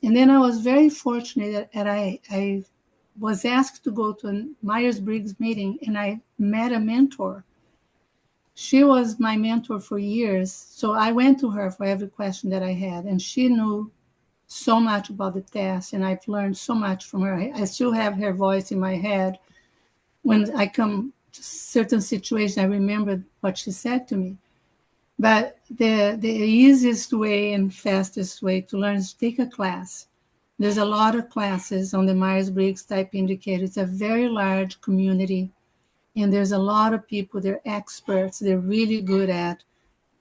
And then I was very fortunate that I was asked to go to a Myers-Briggs meeting, and I met a mentor. She was my mentor for years. So I went to her for every question that I had, and she knew so much about the test, and I've learned so much from her. I still have her voice in my head. When I come to certain situations, I remember what she said to me. But the easiest way and fastest way to learn is to take a class. There's a lot of classes on the Myers-Briggs type indicator. It's a very large community, and there's a lot of people. They're experts. They're really good at.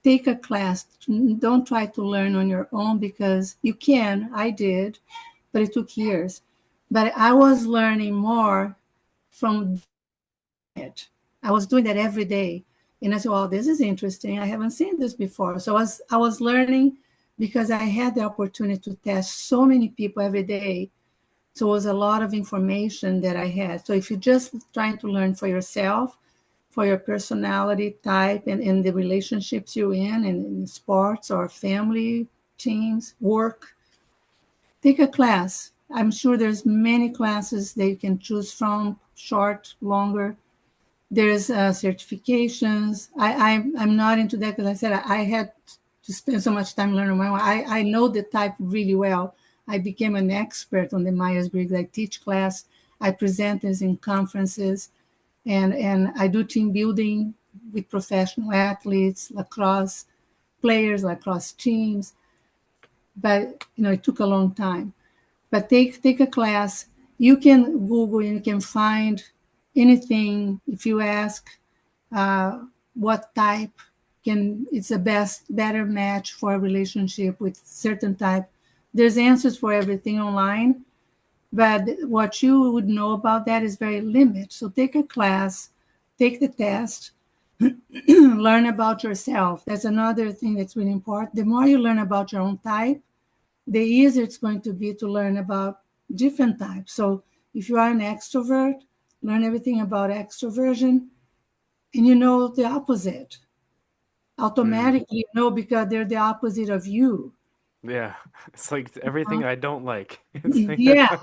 Take a class. Don't try to learn on your own because you can. I did, but it took years. But I was learning more from it. I was doing that every day. And I said, well, this is interesting. I haven't seen this before. So I was learning because I had the opportunity to test so many people every day. So it was a lot of information that I had. So if you're just trying to learn for yourself, for your personality type and the relationships you're in sports or family, teams, work, take a class. I'm sure there's many classes that you can choose from, short, longer. There's certifications. I'm not into that because I said I had to spend so much time learning my own. I know the type really well. I became an expert on the Myers-Briggs. I teach class. I present this in conferences, and I do team building with professional athletes, lacrosse players, lacrosse teams. But it took a long time. But take a class. You can Google and you can find anything. If you ask what type it's a better match for a relationship with certain type, there's answers for everything online. But what you would know about that is very limited. So take a class, take the test, learn about yourself. That's another thing that's really important. The more you learn about your own type, the easier it's going to be to learn about different types. So if you are an extrovert, learn everything about extroversion, and you know the opposite. Automatically, you know, because they're the opposite of you. Yeah, it's like everything Uh, I don't like. It's like yeah,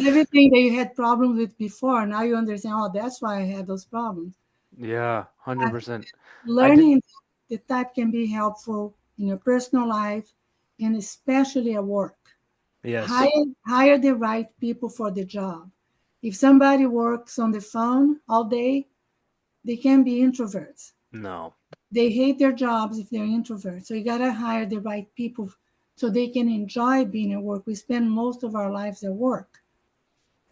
everything that you had problems with before, now you understand, oh, that's why I had those problems. yeah, Uh, 100%. I did. Learning the type can be helpful in your personal life and especially at work. Yes. Hire the right people for the job. If somebody works on the phone all day, they can be introverts. No. They hate their jobs if they're introverts. So you gotta hire the right people so they can enjoy being at work. We spend most of our lives at work.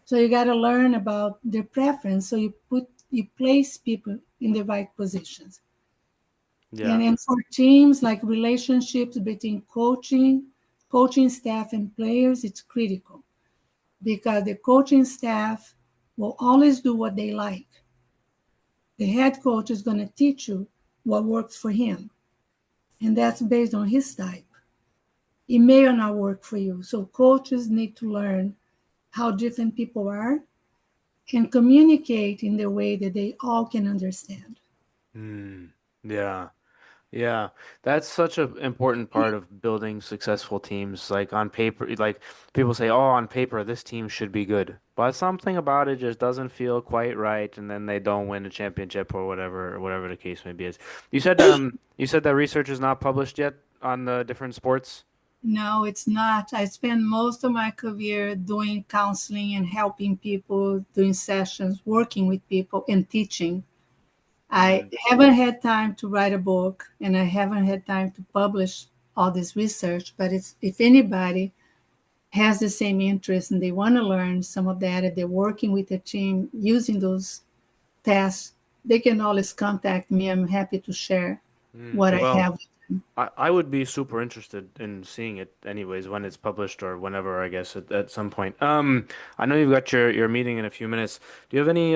So you gotta learn about their preference. So you place people in the right positions. Yeah. And for teams, like relationships between coaching staff and players, it's critical because the coaching staff will always do what they like. The head coach is going to teach you what works for him, and that's based on his type. It may or not work for you. So coaches need to learn how different people are and communicate in the way that they all can understand. Mm. Yeah. Yeah, that's such an important part of building successful teams. Like on paper, like people say, "Oh, on paper, this team should be good," but something about it just doesn't feel quite right, and then they don't win a championship or whatever the case may be. Is you said that research is not published yet on the different sports. No, it's not. I spent most of my career doing counseling and helping people, doing sessions, working with people, and teaching. I Mm. haven't had time to write a book and I haven't had time to publish all this research, but it's if anybody has the same interest and they want to learn some of that and they're working with a team using those tests, they can always contact me. I'm happy to share Mm. what I Well, have. I would be super interested in seeing it anyways when it's published or whenever, I guess at some point. I know you've got your meeting in a few minutes. Do you have any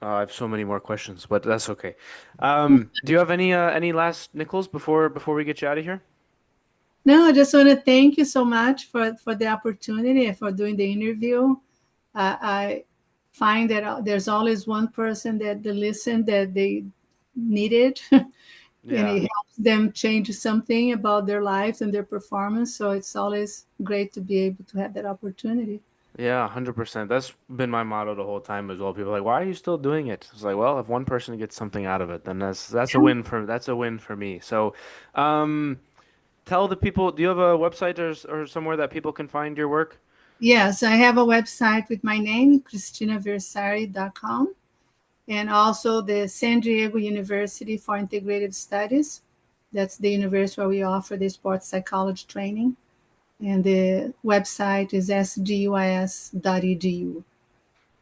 I have so many more questions, but that's okay. Do you have any last nickels before we get you out of here? No, I just want to thank you so much for the opportunity and for doing the interview. I find that there's always one person that they listen that they needed, and Yeah. it helps them change something about their lives and their performance. So it's always great to be able to have that opportunity. Yeah, 100%. That's been my motto the whole time as well. People are like, "Why are you still doing it?" It's like, well, if one person gets something out of it, then that's a win for me. So, um, tell the people, do you have a website or somewhere that people can find your work? Yes, I have a website with my name, CristinaVersari.com, and also the San Diego University for Integrative Studies. That's the university where we offer the sports psychology training. And the website is sduis.edu.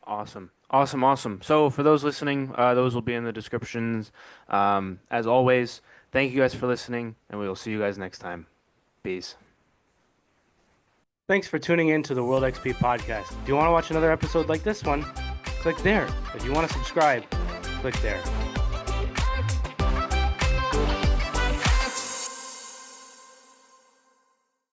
Awesome. Awesome, awesome. So for those listening, those will be in the descriptions. As always, thank you guys for listening, and we will see you guys next time. Peace. Thanks for tuning in to the World XP podcast. If you want to watch another episode like this one, click there. If you want to subscribe, click there.